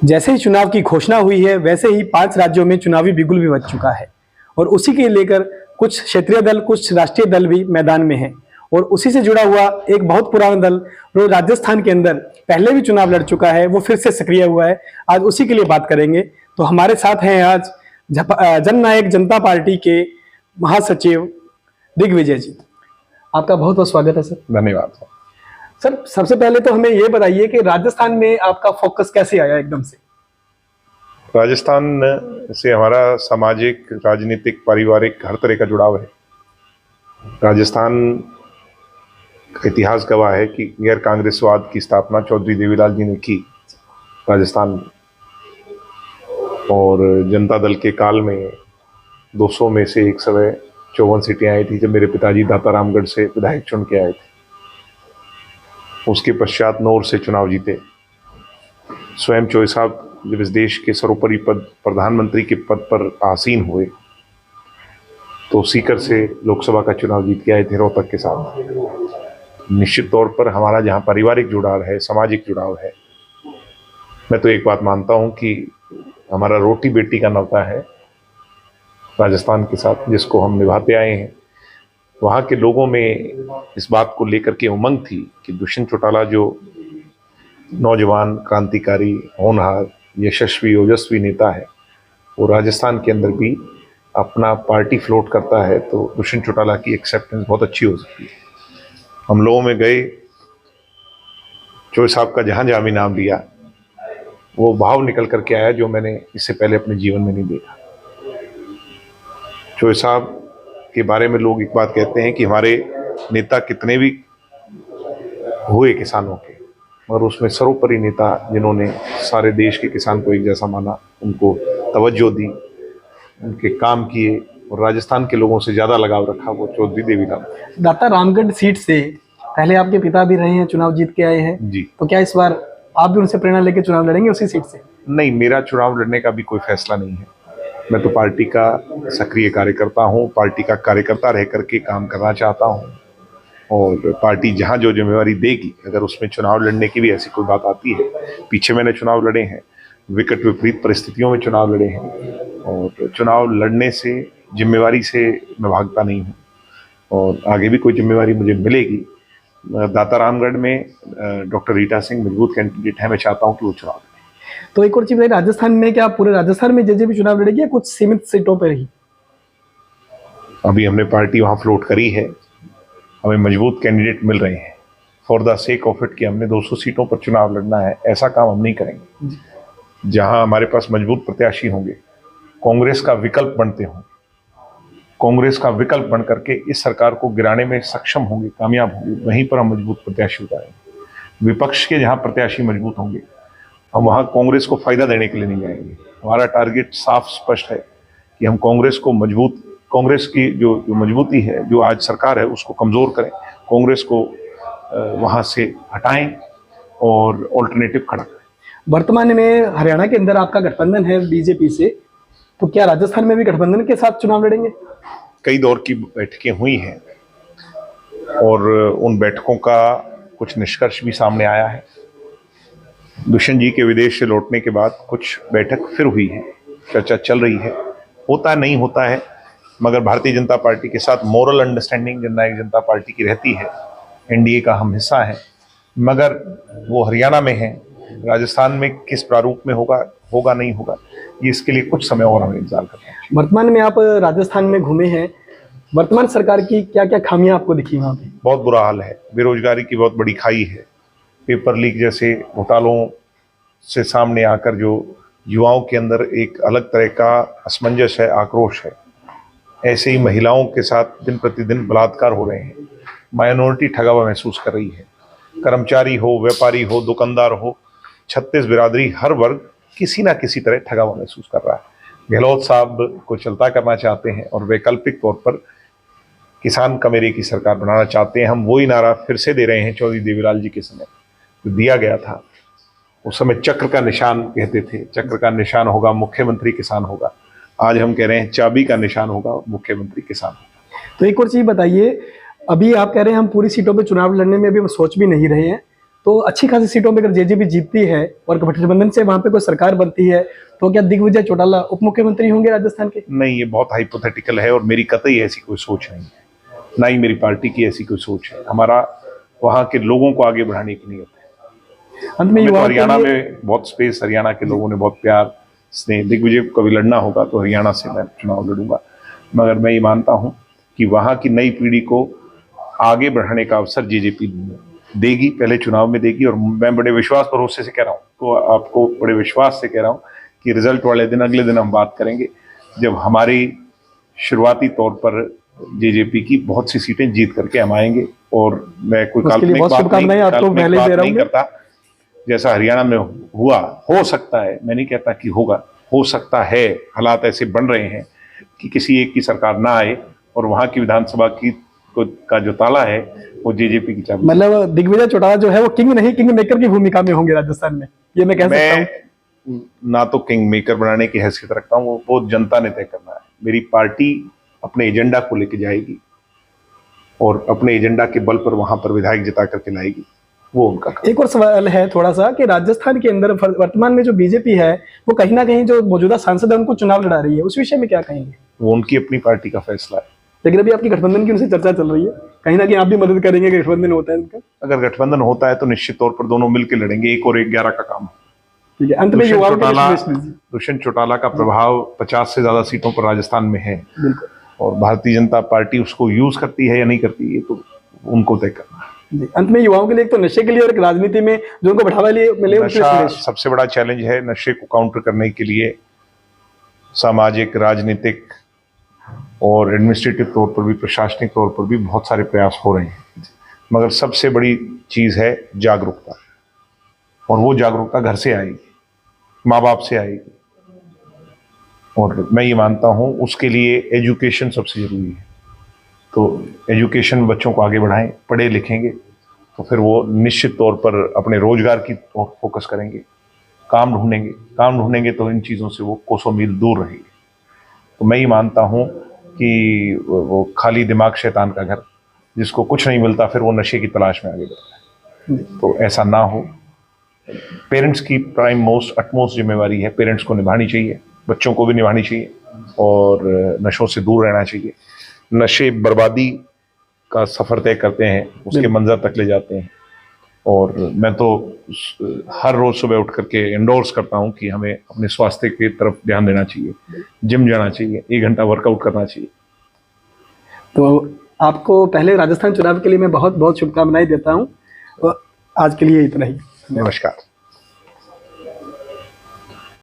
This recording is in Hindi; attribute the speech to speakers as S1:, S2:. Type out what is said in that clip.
S1: जैसे ही चुनाव की घोषणा हुई है वैसे ही 5 राज्यों में चुनावी बिगुल भी बज चुका है और उसी के लेकर कुछ क्षेत्रीय दल, कुछ राष्ट्रीय दल भी मैदान में हैं और उसी से जुड़ा हुआ एक बहुत पुराना दल जो राजस्थान के अंदर पहले भी चुनाव लड़ चुका है, वो फिर से सक्रिय हुआ है। आज उसी के लिए बात करेंगे। तो हमारे साथ हैं आज जननायक जनता पार्टी के महासचिव दिग्विजय जी। आपका बहुत बहुत स्वागत है सर।
S2: धन्यवाद
S1: सर, सबसे पहले तो हमें ये बताइए कि राजस्थान में आपका फोकस कैसे आया एकदम से?
S2: राजस्थान से हमारा सामाजिक, राजनीतिक, पारिवारिक हर तरह का जुड़ाव है। राजस्थान का इतिहास गवाह है कि गैर कांग्रेसवाद की स्थापना चौधरी देवीलाल जी ने की राजस्थान में, और जनता दल के काल में 200 में से 154 सीटें आई थी जब मेरे पिताजी दाता रामगढ़ से विधायक चुन के आए थे। उसके पश्चात नौर से चुनाव जीते। स्वयं चौधरी साहब जब इस देश के सर्वोपरि पद, प्रधानमंत्री के पद पर आसीन हुए, तो सीकर से लोकसभा का चुनाव जीत के आए थे रोहतक के साथ। निश्चित तौर पर हमारा जहाँ पारिवारिक जुड़ाव है, सामाजिक जुड़ाव है, मैं तो एक बात मानता हूँ कि हमारा रोटी बेटी का नाता है राजस्थान के साथ, जिसको हम निभाते आए हैं। वहाँ के लोगों में इस बात को लेकर के उमंग थी कि दुष्यंत चौटाला जो नौजवान, क्रांतिकारी, होनहार, यशस्वी, ओजस्वी नेता है, वो राजस्थान के अंदर भी अपना पार्टी फ्लोट करता है, तो दुष्यंत चौटाला की एक्सेप्टेंस बहुत अच्छी हो सकती है। हम लोगों में गए, चौधरी साहब का जहाँ जहाँ भी नाम लिया, वो भाव निकल करके आया जो मैंने इससे पहले अपने जीवन में नहीं देखा। चौधरी साहब के बारे में लोग एक बात कहते हैं कि हमारे नेता कितने भी हुए किसानों के, और उसमें सर्वोपरि नेता जिन्होंने सारे देश के किसान को एक जैसा माना, उनको तवज्जो दी, उनके काम किए और राजस्थान के लोगों से ज़्यादा लगाव रखा, वो चौधरी देवीलाल।
S1: दाता रामगढ़ सीट से पहले आपके पिता भी रहे हैं, चुनाव जीत के आए हैं
S2: जी।
S1: तो क्या इस बार आप भी उनसे प्रेरणा लेकर चुनाव लड़ेंगे उसी सीट से?
S2: नहीं, मेरा चुनाव लड़ने का भी कोई फैसला नहीं है। मैं तो पार्टी का सक्रिय कार्यकर्ता हूँ, पार्टी का कार्यकर्ता रह करके काम करना चाहता हूँ, और पार्टी जहाँ जो जिम्मेवारी देगी, अगर उसमें चुनाव लड़ने की भी ऐसी कोई बात आती है। पीछे मैंने चुनाव लड़े हैं, विकट विपरीत परिस्थितियों में चुनाव लड़े हैं, और चुनाव लड़ने से, जिम्मेवारी से मैं भागता नहीं हूँ, और आगे भी कोई जिम्मेवारी मुझे मिलेगी। दाता रामगढ़ में डॉक्टर रीटा सिंह मजबूत कैंडिडेट है, मैं चाहता हूँ कि वो चुनाव लड़े।
S1: तो एक और चीज, राजस्थान में क्या पूरे राजस्थान में जे भी चुनाव लड़ेगी या कुछ सीमित सीटों पर ही?
S2: अभी हमने पार्टी वहाँ फ्लोट करी है, हमें मजबूत कैंडिडेट मिल रहे हैं। For the sake of it कि हमने 200 सीटों पर चुनाव लड़ना है, ऐसा काम हम नहीं करेंगे। जहाँ हमारे पास मजबूत प्रत्याशी होंगे, कांग्रेस का विकल्प बनते होंगे, कांग्रेस का विकल्प बन करके इस सरकार को गिराने में सक्षम होंगे, कामयाब होंगे, वहीं पर हम मजबूत प्रत्याशी उतारेंगे। विपक्ष के जहाँ प्रत्याशी मजबूत होंगे, हम वहाँ कांग्रेस को फायदा देने के लिए नहीं जाएंगे। हमारा टारगेट साफ स्पष्ट है कि हम कांग्रेस को मजबूत, कांग्रेस की जो मजबूती है, जो आज सरकार है, उसको कमज़ोर करें, कांग्रेस को वहाँ से हटाएं और ऑल्टरनेटिव खड़ा करें।
S1: वर्तमान में हरियाणा के अंदर आपका गठबंधन है बीजेपी से, तो क्या राजस्थान में भी गठबंधन के साथ चुनाव लड़ेंगे?
S2: कई दौर की बैठकें हुई हैं और उन बैठकों का कुछ निष्कर्ष भी सामने आया है। दुष्यंत जी के विदेश से लौटने के बाद कुछ बैठक फिर हुई है, चर्चा चल रही है। होता नहीं होता है, मगर भारतीय जनता पार्टी के साथ मोरल अंडरस्टैंडिंग जननायक जनता पार्टी की रहती है। एनडीए का हम हिस्सा है, मगर वो हरियाणा में है। राजस्थान में किस प्रारूप में होगा नहीं होगा, ये इसके लिए कुछ समय और हमें इंतजार करना है।
S1: वर्तमान में आप राजस्थान में घूमे हैं, वर्तमान सरकार की क्या क्या खामियां आपको दिखी वहाँ पे?
S2: बहुत बुरा हाल है, बेरोजगारी की बहुत बड़ी खाई है। पेपर लीक जैसे घोटालों से सामने आकर जो युवाओं के अंदर एक अलग तरह का असमंजस है, आक्रोश है, ऐसे ही महिलाओं के साथ दिन प्रतिदिन बलात्कार हो रहे हैं। माइनॉरिटी ठगा हुआ महसूस कर रही है। कर्मचारी हो, व्यापारी हो, दुकानदार हो, 36 बिरादरी, हर वर्ग किसी ना किसी तरह ठगा हुआ महसूस कर रहा है। गहलोत साहब को चलता करना चाहते हैं और वैकल्पिक तौर पर किसान कमेरे की सरकार बनाना चाहते हैं। हम वही नारा फिर से दे रहे हैं चौधरी देवीलाल जी के समय जो दिया गया था। उस समय चक्र का निशान कहते थे, चक्र का निशान होगा मुख्यमंत्री किसान होगा। आज हम कह रहे हैं चाबी का निशान होगा मुख्यमंत्री किसान होगा।
S1: तो एक और चीज बताइए, अभी आप कह रहे हैं हम पूरी सीटों पे चुनाव लड़ने में अभी हम सोच भी नहीं रहे हैं, तो अच्छी खासी सीटों में अगर जेजेपी जीतती है और गठबंधन से वहां पे कोई सरकार बनती है, तो क्या दिग्विजय चौटाला उप मुख्यमंत्री होंगे राजस्थान के?
S2: नहीं, ये बहुत हाइपोथेटिकल है और मेरी कतई ऐसी कोई सोच नहीं है, ना ही मेरी पार्टी की ऐसी कोई सोच है। हमारा वहाँ के लोगों को आगे बढ़ाने की नीयत है।
S1: अंत में
S2: हमें तो
S1: युवाओं के
S2: हरियाणा
S1: लिए-
S2: में बहुत स्पेस, हरियाणा के लोगों ने बहुत प्यार स्नेह, दिग्विजय को कभी लड़ना होगा तो हरियाणा से मैं चुनाव लड़ूंगा, मगर मैं ये मानता हूँ कि वहाँ की नई पीढ़ी को आगे बढ़ाने का अवसर जेजेपी देगी, पहले चुनाव में देगी। और मैं बड़े विश्वास भरोसे से कह रहा हूँ, तो आपको बड़े विश्वास से कह रहा हूँ कि रिजल्ट वाले दिन, अगले दिन हम बात करेंगे जब हमारी शुरुआती तौर पर जेजेपी की बहुत सी सीटें जीत करके हम आएंगे। और मैं कोई
S1: उसके लिए
S2: काल्पनिक
S1: बहुत
S2: बात
S1: शुभकामनाएं
S2: नहीं,
S1: आपको
S2: काल्पनिक
S1: पहले ही
S2: बात
S1: दे रहा
S2: नहीं
S1: हूं मैं।
S2: करता। जैसा हरियाणा में हुआ, हो सकता है, मैं नहीं कहता कि होगा, हो सकता है, हालात ऐसे बन रहे हैं कि किसी एक की सरकार ना आए और वहां की विधानसभा की का जो ताला है वो जेजेपी की चाबी।
S1: मतलब दिग्विजय चौटाला जो है वो किंग नहीं, किंग मेकर की भूमिका में होंगे राजस्थान में, ये मैं कह सकता हूँ।
S2: मैं ना तो किंग मेकर बनाने की हैसियत रखता हूँ, वो जनता ने तय करना है। मेरी पार्टी अपने एजेंडा को लेके जाएगी और अपने एजेंडा के बल पर वहां पर विधायक जिता करके लाएगी, वो उनका काम।
S1: एक और सवाल है थोड़ा सा कि राजस्थान के अंदर वर्तमान में जो बीजेपी है वो कहीं ना कहीं जो मौजूदा सांसद है उनको चुनाव लड़ा रही है, उस विषय में क्या कहेंगे?
S2: वो उनकी अपनी पार्टी का फैसला है।
S1: लेकिन अभी आपकी गठबंधन की उनसे चर्चा चल रही है, कहीं ना कहीं आप भी मदद करेंगे कि गठबंधन होता है उनका?
S2: अगर गठबंधन होता है तो निश्चित तौर पर दोनों मिलकर लड़ेंगे, 1 और 1 11 का काम है।
S1: ठीक है, अंत में युवाओं के लिए विश्लेषण दीजिए।
S2: दुष्यंत चौटाला का प्रभाव 50 से ज्यादा सीटों पर राजस्थान में है,
S1: बिल्कुल
S2: और भारतीय जनता पार्टी उसको यूज करती है या नहीं करती, ये तो उनको तय करना है।
S1: जी। अंत में युवाओं के लिए एक तो नशे के लिए और एक राजनीति में जो उनको बढ़ावा लिए मिले उनके
S2: नशा
S1: संदेश।
S2: सबसे बड़ा चैलेंज है। नशे को काउंटर करने के लिए सामाजिक, राजनीतिक और एडमिनिस्ट्रेटिव तौर पर भी, प्रशासनिक तौर पर भी बहुत सारे प्रयास हो रहे हैं, मगर सबसे बड़ी चीज है जागरूकता, और वो जागरूकता घर से आएगी, माँ बाप से आएगी। और मैं ये मानता हूँ उसके लिए एजुकेशन सबसे जरूरी है। तो एजुकेशन में बच्चों को आगे बढ़ाएं, पढ़े लिखेंगे तो फिर वो निश्चित तौर पर अपने रोजगार की ओर फोकस करेंगे, काम ढूंढेंगे तो इन चीज़ों से वो कोसों मील दूर रहेंगे। तो मैं ये मानता हूँ कि वो खाली दिमाग शैतान का घर, जिसको कुछ नहीं मिलता फिर वो नशे की तलाश में आगे बढ़ता है, तो ऐसा ना हो। पेरेंट्स की प्राइम मोस्ट अटमोस्ट जिम्मेवारी है, पेरेंट्स को निभानी चाहिए, बच्चों को भी निभानी चाहिए, और नशों से दूर रहना चाहिए। नशे बर्बादी का सफ़र तय करते हैं, उसके मंजर तक ले जाते हैं। और मैं तो हर रोज़ सुबह उठ करके इंडोर्स करता हूँ कि हमें अपने स्वास्थ्य की तरफ ध्यान देना चाहिए, जिम जाना चाहिए, 1 घंटा वर्कआउट करना चाहिए।
S1: तो आपको पहले राजस्थान चुनाव के लिए मैं बहुत बहुत शुभकामनाएं देता हूँ। तो आज के लिए इतना ही।
S2: नमस्कार।